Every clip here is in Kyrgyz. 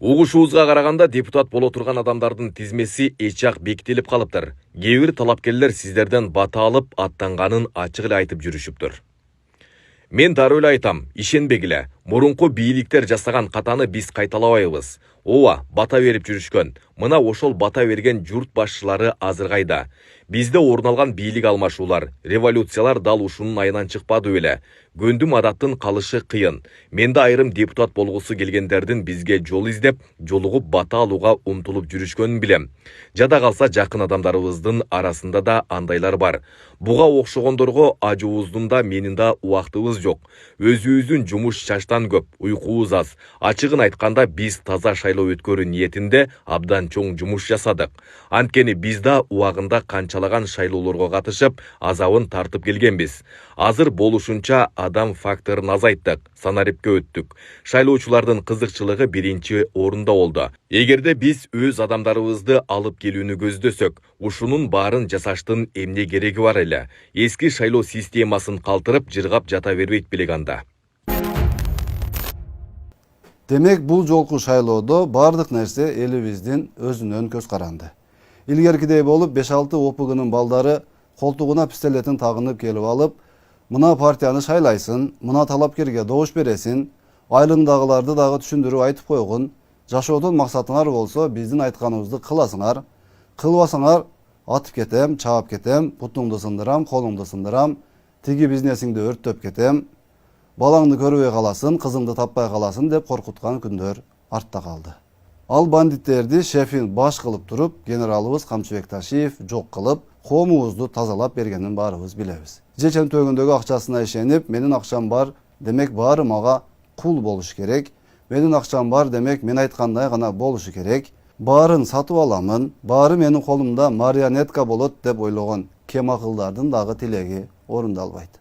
Угушуубузга караганда депутат боло турган адамдардын тизмеси эч жак бекитилип калыптыр. Кээ бир талапкерлер сиздерден бата алып аттанганын ачык эле айтып жүрүшүптүр. Мен дароо эле айтам, ишенбегиле. Мурунку бийликтер жасаган катаны биз кайталабайбыз. Ооба, бата берип жүрүшкөн. Мына ошол бата берген журт башчылары азыр кайда? Бизде орун алган бийлик алмашуулар, революциялар дал ушунун айынан чыкпады беле. Гөндүм адаттын калышы кыйын. Менде айрым депутат болгусу келгендердин бизге жол издеп, жолугуп бата алууга умтулуп жүрүшкөнүн билем. Жада калса жакын адамдарыбыздын арасында да андайлар бар. Буга окшогондорго ажуубуздун да менин да убактыбыз жок. Өзүбүздүн жумуш чачтан көп, уйкубуз аз. Ачыгын айтканда биз таза шайлоо өткөрүү ниетинде абдан чоң жумуш жасадык. Анткени биз да убагында канчалаган шайлоолорго катышып, азабын тартып келгенбиз. Азыр болушунча адам факторун азайттык, санариптке өттүк. Шайлоочулардын кызыкчылыгы биринчи орунда болду. Эгерде биз өз адамдарыбызды алып келүүнү көздөсөк, ушунун баарын жасаштын эмне кереги бар эле? Эски шайлоо системасын калтырып, жыргап жата бербейт белек анда. Демек, бул жолку шайлоодо бардык нерсе элибиздин өзүнөн көз каранды. Илгеркидей болуп 5-6 ОПГнын балдары колтугуна пистолетин тагынып келип алып, мына партияны шайлайсың, мына талапкерге добуш бересиң, айылыңдагыларды дагы түшүндүрүп айтып койгун, жашоодон максатыңар болсо биздин айтканыбызды кыласыңар, кылбасаңар атып кетем, чаап кетем, бутуңду сындырам, колуңду сындырам, тиги бизнесиңди өрттөп кетем, балаңды көрбөй каласың, кызыңды таппай каласың деп коркуткан күндөр артта калды. Ал бандиттерди шефин баш кылып туруп, генералыбыз Камчыбек Ташиев жок кылып, коомубузду тазалап бергенин баарыбыз билебиз. Жечен төгүндөгү акчасына ишенип, менин акчам бар, демек баары мага кул болуш керек. Менин акчам бар, демек мен айткандай гана болушу керек. Баарын сатып аламын, баары менин колумда марионетка болот деп ойлогон кем акылдардын дагы тилеги орундалбайт.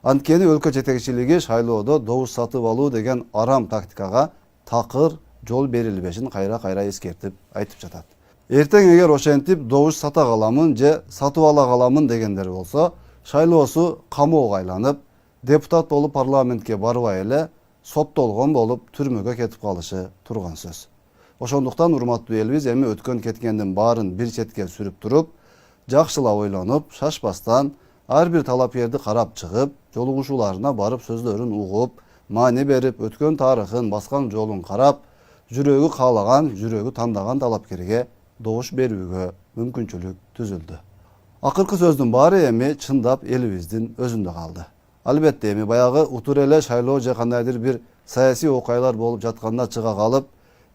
Анткени өлкө жетекчилиги шайлоодо добуш сатып алуу деген арам тактикага такыр жол берилбешин кайра эскертип айтып жатат. Эртең эгер ошентип добуш сата каламын же сатып ала каламын дегендер болсо, шайлоосу камоого айланып, депутат болуп парламентке барбай эле соттолгон болуп түрмөгө кетип калышы турган сөз. Ошондуктан урматтуу элибиз эми өткөн кеткендин баарын бир четке сүрүп туруп, жакшылап ойлонуп, шашпастан ар бир талапкерди карап чыгып, жолугушууларына барып сөздөрүн угуп, маани берип, өткөн тарыхын, баскан жолун карап, жүрөгү каалаган, жүрөгү тандаган талапкерге добуш берүүгө мүмкүнчүлүк түзүлдү. Акыркы сөздүн баары эми чындап элибиздин өзүндө калды. Албетте эми баягы утур эле шайлоо же кандайдыр бир саясий окуялар болуп жатканда чыга калып,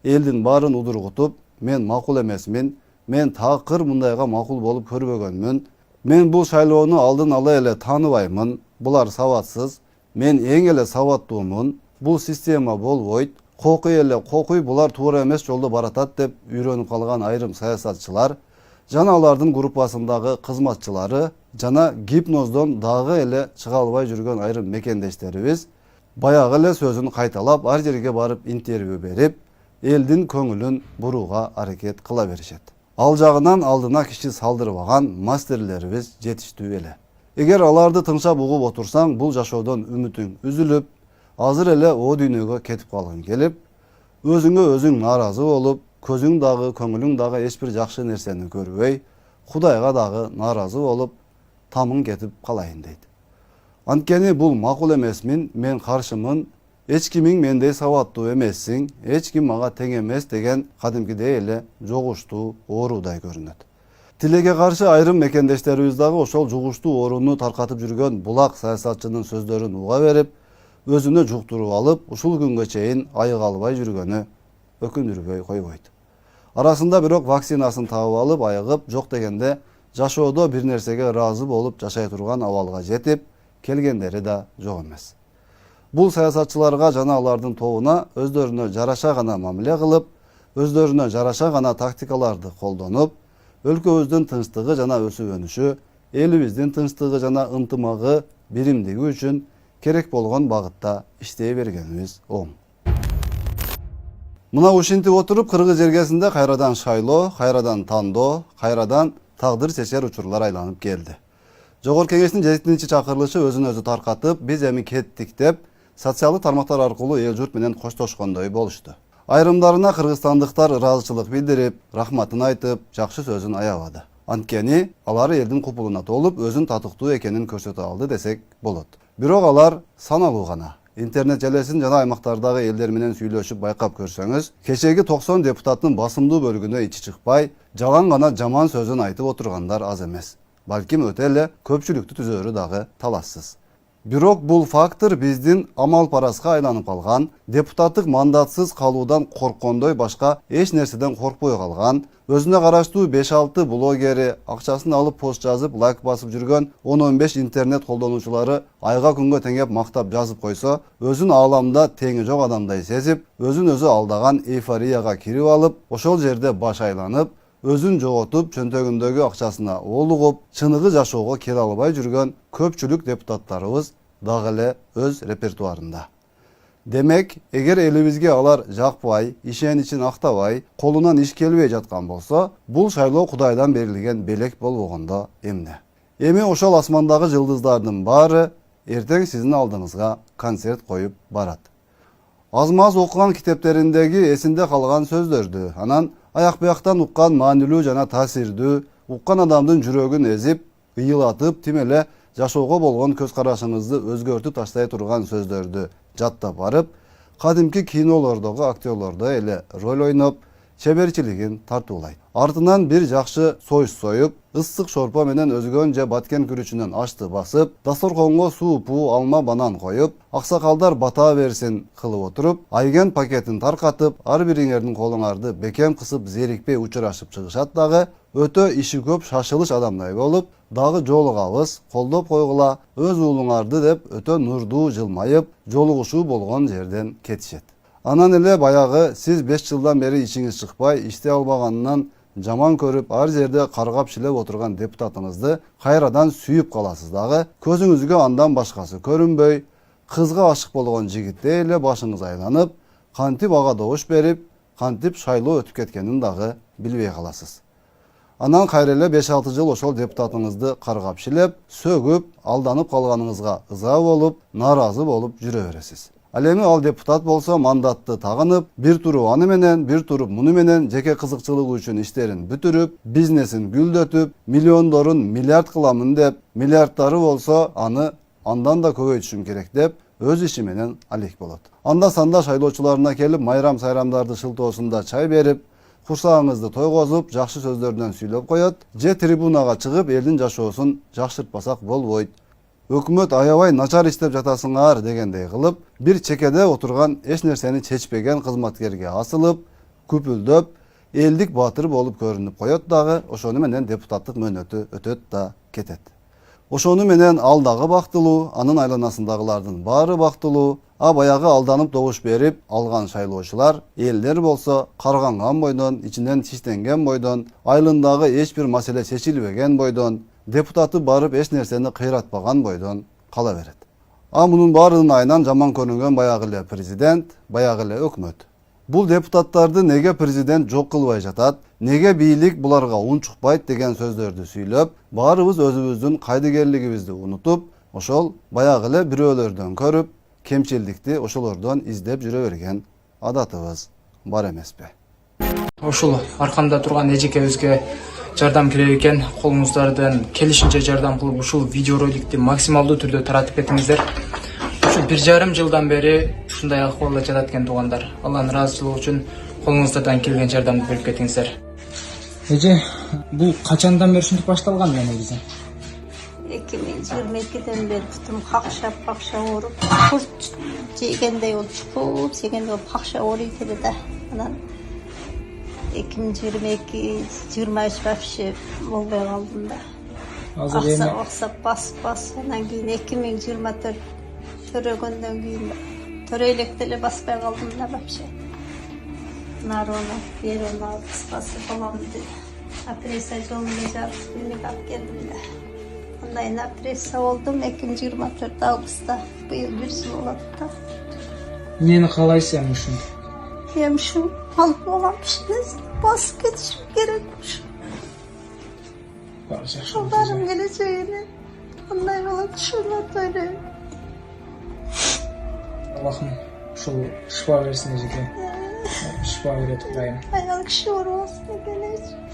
элдин баарын удургутуп, мен макул эмесмин, мен такыр мындайга макул болуп көрбөгөнмүн, мен бул шайлоону алдын ала эле тааныбаймын, булар сабатсыз, мен эң эле сабаттуумун, бул система болбойт, кокуй эле кокуй, булар туура эмес жолдо баратат деп үйрөнүп калган айрым саясатчылар, жана алардын группасындагы кызматчылары, жана гипноздон дагы эле чыга албай жүргөн айрым мекендештерибиз баягы эле сөзүн кайталап, ар жерге барып интервью берип, элдин көңүлүн бурууга аракет кыла беришет. Ал жагынан алдына киши салдырбаган мастерлерибиз жетиштүү эле. Эгер аларды тыңшап угуп отурсаң, бул жашоодон үмүтүң үзүлүп, азыр эле о дүйнөгө кетип калгың келип, өзүңө өзүң нааразы болуп, көзүң дагы, көңүлүң дагы эч бир жакшы нерсени көрбөй, Кудайга дагы нааразы болуп, тамың кетип калайын дейт. Анткени бул макул эмесмин, мен каршымын, эч кимиң мендей сабаттуу эмессиң, эч ким мага тең эмес деген кадимкидей эле жогуштуу оорудай көрүнөт. Тилекке каршы айрым мекендештерибиз дагы ошол жугуштуу ооруну таркатып жүргөн булак саясатчынын сөздөрүн уга берип, өзүнө жуктуруп алып, ушул күнгө чейин айыга албай жүргөнү өкүндүрбөй койбойт. Арасында бирок вакцинасын табып алып, айыгып, жок дегенде жашоодо бир нерсеге ыраазы болуп жашай турган абалга жетип келгендери да жок эмес. Бул саясатчыларга жана алардын тобуна өздөрүнө жараша гана мамиле кылып, өздөрүнө жараша гана тактикаларды колдонуп, өлкөбүздүн тынчтыгы жана өсүп өнүшү, элибиздин тынчтыгы жана ынтымагы, биримдиги үчүн керек болгон багытта иштей бергенибиз оң. Мына ушинтип отуруп, кыргыз жергесинде кайрадан шайлоо, кайрадан тандоо, кайрадан тагдыр чечер учурлар айланып келди. Жогорку кеңештин 7-чи чакырылышы өзүн өзү таркатып, биз эми кеттик деп социалдык тармактар аркылуу эл журт менен коштошкондой болушту. Айрымдарына кыргызстандыктар ыраазычылык билдирип, рахматын айтып, жакшы сөзүн аябады. Анткени алар элдин купулуна толуп, өзүн татыктуу экенин көрсөтө алды десек болот. Бирок алар саналуу гана. Интернет желесин жана аймактардагы элдер менен сүйлөшүп байкап көрсөңүз, кечеги 90 депутаттын басымдуу бөлүгүнө ичи чыкпай, жалаң гана жаман сөзүн айтып отургандар аз эмес. Балким өтө эле көпчүлүктү түзөрү дагы талассыз. Бирок бул фактор биздин амал параска айланып калган, депутаттык мандатсыз калуудан корккондой башка эч нерседен коркпой калган, өзүнө караштуу 5-6 блогери, акчасын алып пост жазып, лайк басып жүргөн 10-15 интернет колдонуучулары айга күнгө теңеп мактап жазып койсо, өзүн ааламда теңи жок адамдай сезип, өзүн өзү алдаган эйфорияга кирип алып, ошол жерде баш айланып, өзүн жоготуп, чөнтөгүндөгү акчасына олугуп, чыныгы жашоого келе албай жүргөн көпчүлүк депутаттарыбыз дагы эле өз репертуарында. Демек, эгер элибизге алар жакпай, ишеничин актабай, колунан иш келбей жаткан болсо, бул шайлоо Кудайдан берилген белек болбогондо эмне? Эми ошол асмандагы жылдыздардын баары эртең сиздин алдыңызга концерт коюп барат. Аз-маз окуган китептериндеги эсинде калган сөздөрдү, анан аяк-бияктан уккан маанилүү жана таасирдүү, уккан адамдын жүрөгүн эзип, ыйылатып, тим эле жашоого болгон көз карашыңызды өзгөртүп таштай турган сөздөрдү жаттап барып, кадимки кинолордогу актерлордой эле роль ойноп, чеберчилигин тартуулайт. Артынан бир жакшы союз союп, ысык шорпо менен өзгөнчө баткен күрүчүнөн ашты басып, дасторконго суупу, алма, банан коюп, аксакалдар бата берсин кылып отуруп, айген пакетин таркатып, ар бириңердин колуңарды бекем кысып, зерикпей учурашып чыгышат дагы, өтө иши көп шашылыш адамдай болуп, дагы жолугабыз, колдоп койгула, өз уулуңарды деп өтө нурдуу жылмайып, жолугушуу болгон жерден кетишет. Анан эле баягы сиз 5 жылдан бери ичиңиз чыкпай, иштей албаганынан жаман көрүп, ар жерде каргап шилеп отурган депутатыңызды кайрадан сүйүп каласыз дагы, көзүңүзгө андан башкасы көрүнбөй, кызга ашык болгон жигиттей эле башыңыз айланып, кантип ага добуш берип, кантип шайлоо өтүп кеткенин дагы билбей каласыз. Анан кайра эле 5-6 жыл ошол депутатыңызды каргап шилеп, сөгүп, алданып калганыңызга ыза болуп, нааразы болуп жүрө бересиз. Ал эми ал депутат болсо мандатты тагынып, бир туруп аны менен, бир туруп муну менен жеке кызыкчылыгы үчүн иштерин бүтүрүп, бизнесин гүлдөтүп, миллиондорун миллиард кыламын деп, миллиарддары болсо аны андан да көбөйтүшүм керек деп, өз иши менен алек болот. Анда санда шайлоочуларына келип, майрам-сайрамдарды шылтоосунда чай берип, курсагыңызды тойгозуп, жакшы сөздөрдөн сүйлөп коет, же трибунага чыгып, элдин жашоосун жакшыртпасак болбойт. Өкмөт аябай начар иштеп жатасыңар дегендей кылып, бир чекеде отурган эч нерсени чечпеген кызматкерге асылып, күпүлдөп, элдик баатыр болуп көрүнүп коет дагы, ошону менен депутаттык мөөнөтү өтөт да кетет. Ошону менен ал дагы бактылуу, анын айланасындагылардын баары бактылуу, а баягы алданып добуш берип алган шайлоочулар, элдер болсо карганган бойдон, ичинен тиштенген бойдон, айылындагы эч бир маселе чечилбеген бойдон, депутаты барып эч нерсени кыйратпаган бойдон кала берет. А мунун баарынын айынан жаман көрүнгөн баягы эле президент, баягы эле өкмөт. Бул депутаттарды неге президент жок кылбай жатат, неге бийлик буларга унчукпайт деген сөздөрдү сүйлөп, баарыбыз өзүбүздүн кайдыгерлигибизди унутуп, ошол баягы эле бирөөлөрдөн көрүп, кемчилдикти ошолордон издеп жүрө берген адатыбыз бар эмеспи? Ушул аркамда турган эжекебизге жардам керек экен, колуңуздардан келишинче жардам кылып ушул видеороликти максималдуу түрдө таратып кетиңиздер. Ушу 1,5 жылдан бери ушундай акыбалда жатат экен туугандар. Алланын ыраазычылыгы үчүн колуңуздардан келген жардамды берип кетиңиздер. Эже, бул качандан бери ушинтип башталган негизи? 2022'den beri tutum kakşap olup, kurt jegендей olup, çukup jegендей olup kakşap olup da. Anan 2022-23 вообще болбой калдым да. Аксап бas. Анан кийин 2024 төрөгөндөн кийин төрөйлөктө эле баспай калдым да вообще. Нарону, берону кыскасы болом деп. Операция жолунда жатып, демек алып келдим да. Ondan operasiya oldum 2024 Ağustos'ta. Bu yıl 1 yıl oldu da. Neni kalaysan uşun? Hem şu alıp olamışsınız. Basıp geçişim gerekmiş. Onların geleceğini. Ondan yola düşünüyor böyle. Allah'ım şu şifa versin Ecik'e. Şifa verelim Kudayım. Ayol kişi olmasın ekan.